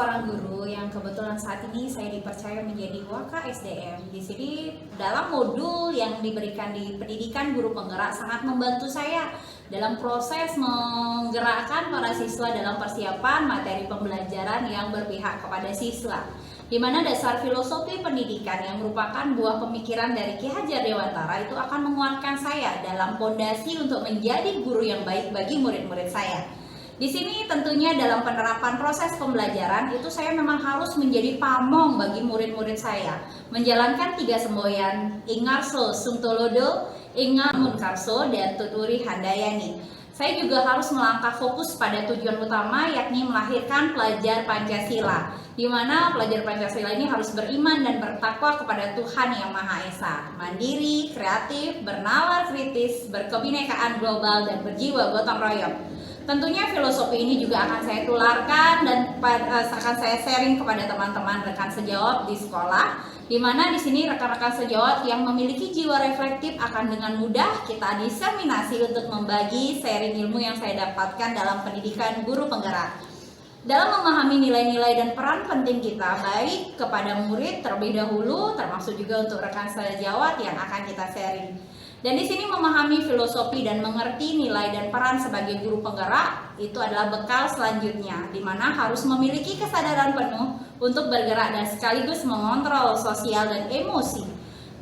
seorang guru yang kebetulan saat ini saya dipercaya menjadi Waka SDM. Di sini dalam modul yang diberikan di pendidikan guru penggerak sangat membantu saya dalam proses menggerakkan para siswa dalam persiapan materi pembelajaran yang berpihak kepada siswa. Di mana dasar filosofi pendidikan yang merupakan buah pemikiran dari Ki Hajar Dewantara itu akan menguatkan saya dalam fondasi untuk menjadi guru yang baik bagi murid-murid saya. Di sini tentunya dalam penerapan proses pembelajaran itu saya memang harus menjadi pamong bagi murid-murid saya, menjalankan 3 semboyan Ingarso Sungtolodo, Ingar Munkarso, dan Tuturi Handayani. Saya juga harus melangkah fokus pada tujuan utama, yakni melahirkan pelajar Pancasila, di mana pelajar Pancasila ini harus beriman dan bertakwa kepada Tuhan Yang Maha Esa, mandiri, kreatif, bernalar kritis, berkebinekaan global, dan berjiwa gotong royong. Tentunya filosofi ini juga akan saya tularkan dan akan saya sharing kepada teman-teman rekan sejawat di sekolah, di mana di sini rekan-rekan sejawat yang memiliki jiwa reflektif akan dengan mudah kita diseminasi untuk membagi sharing ilmu yang saya dapatkan dalam pendidikan guru penggerak. Dalam memahami nilai-nilai dan peran penting kita baik kepada murid terlebih dahulu, termasuk juga untuk rekan sejawat yang akan kita sharing. Dan di sini memahami filosofi dan mengerti nilai dan peran sebagai guru penggerak itu adalah bekal selanjutnya, di mana harus memiliki kesadaran penuh untuk bergerak dan sekaligus mengontrol sosial dan emosi,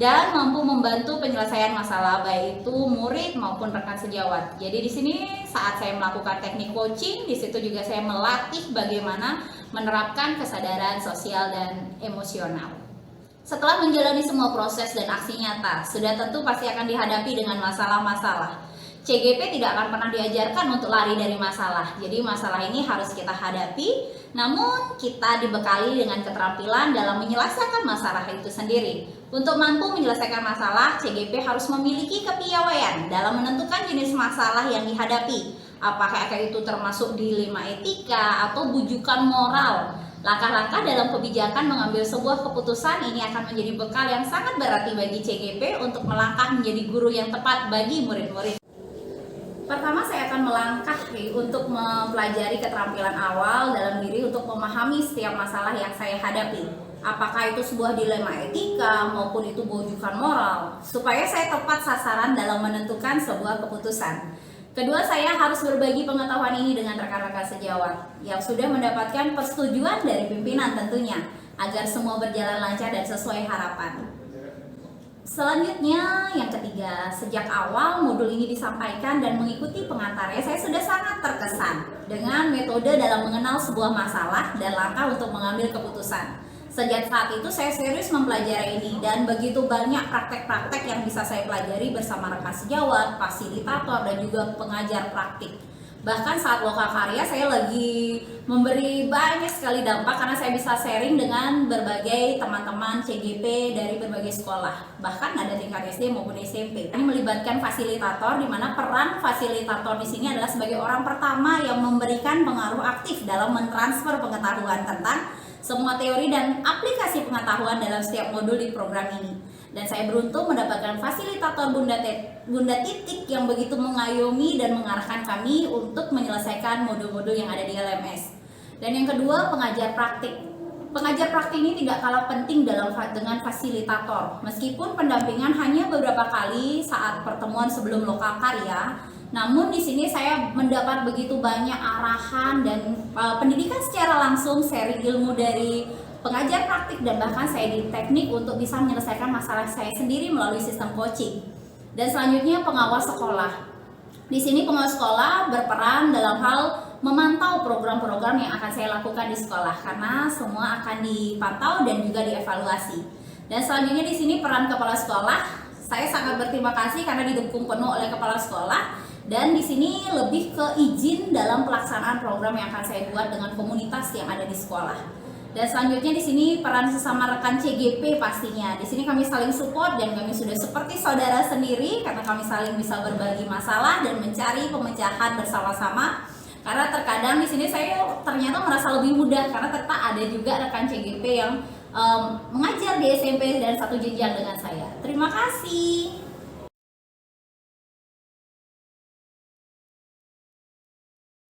dan mampu membantu penyelesaian masalah baik itu murid maupun rekan sejawat. Jadi di sini saat saya melakukan teknik coaching, di situ juga saya melatih bagaimana menerapkan kesadaran sosial dan emosional. Setelah menjalani semua proses dan aksi nyata, sudah tentu pasti akan dihadapi dengan masalah-masalah. CGP tidak akan pernah diajarkan untuk lari dari masalah. Jadi masalah ini harus kita hadapi, namun kita dibekali dengan keterampilan dalam menyelesaikan masalah itu sendiri. Untuk mampu menyelesaikan masalah, CGP harus memiliki kepiawaian dalam menentukan jenis masalah yang dihadapi. Apakah itu termasuk dilema etika atau bujukan moral. Langkah-langkah dalam kebijakan mengambil sebuah keputusan ini akan menjadi bekal yang sangat berarti bagi CGP untuk melangkah menjadi guru yang tepat bagi murid-murid. Pertama, saya akan melangkah untuk mempelajari keterampilan awal dalam diri untuk memahami setiap masalah yang saya hadapi. Apakah itu sebuah dilema etika maupun itu bujukan moral, supaya saya tepat sasaran dalam menentukan sebuah keputusan. Kedua, saya harus berbagi pengetahuan ini dengan rekan-rekan sejawat yang sudah mendapatkan persetujuan dari pimpinan tentunya, agar semua berjalan lancar dan sesuai harapan. Selanjutnya, yang ketiga, sejak awal modul ini disampaikan dan mengikuti pengantarnya, saya sudah sangat terkesan dengan metode dalam mengenal sebuah masalah dan langkah untuk mengambil keputusan. Sejak saat itu saya serius mempelajari ini dan begitu banyak praktek-praktek yang bisa saya pelajari bersama rekan sejawat, fasilitator, dan juga pengajar praktik. Bahkan saat lokakarya saya lagi memberi banyak sekali dampak karena saya bisa sharing dengan berbagai teman-teman CGP dari berbagai sekolah. Bahkan ada tingkat SD maupun SMP. Ini melibatkan fasilitator, di mana peran fasilitator di sini adalah sebagai orang pertama yang memberikan pengaruh aktif dalam mentransfer pengetahuan tentang semua teori dan aplikasi pengetahuan dalam setiap modul di program ini. Dan saya beruntung mendapatkan fasilitator Bunda Titik yang begitu mengayomi dan mengarahkan kami untuk menyelesaikan modul-modul yang ada di LMS. Dan yang kedua, pengajar praktik. Pengajar praktik ini tidak kalah penting dengan fasilitator. Meskipun pendampingan hanya beberapa kali saat pertemuan sebelum lokal karya, namun di sini saya mendapat begitu banyak arahan dan pendidikan secara langsung, sharing ilmu dari pengajar praktik, dan bahkan saya di teknik untuk bisa menyelesaikan masalah saya sendiri melalui sistem coaching. Dan selanjutnya, pengawas sekolah. Di sini pengawas sekolah berperan dalam hal memantau program-program yang akan saya lakukan di sekolah, karena semua akan dipantau dan juga dievaluasi. Dan selanjutnya di sini peran kepala sekolah. Saya sangat berterima kasih karena didukung penuh oleh kepala sekolah. Dan di sini lebih ke izin dalam pelaksanaan program yang akan saya buat dengan komunitas yang ada di sekolah. Dan selanjutnya di sini peran sesama rekan CGP pastinya. Di sini kami saling support dan kami sudah seperti saudara sendiri karena kami saling bisa berbagi masalah dan mencari pemecahan bersama-sama. Karena terkadang di sini saya ternyata merasa lebih mudah karena ternyata ada juga rekan CGP yang mengajar di SMP dan satu jenjang dengan saya. Terima kasih.